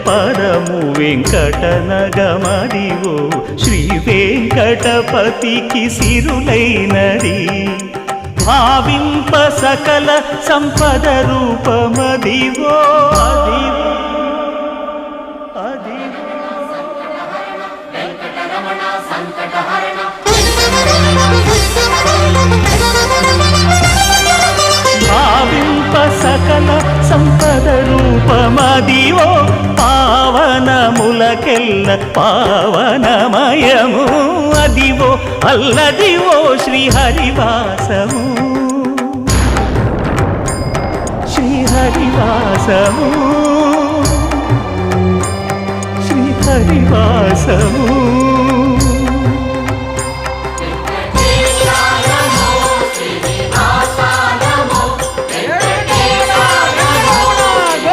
పదము వెంకటనగమదివో శ్రీ వెంకటపతికి సిరులైనది భావింప సకల సంపద రూపమదివో భావింప సకల సంపద రూపమదివో పావనములకెల్ల పావనమయము అదివో అల్లదివో శ్రీహరివాసము శ్రీహరివాసము శ్రీహరివాసము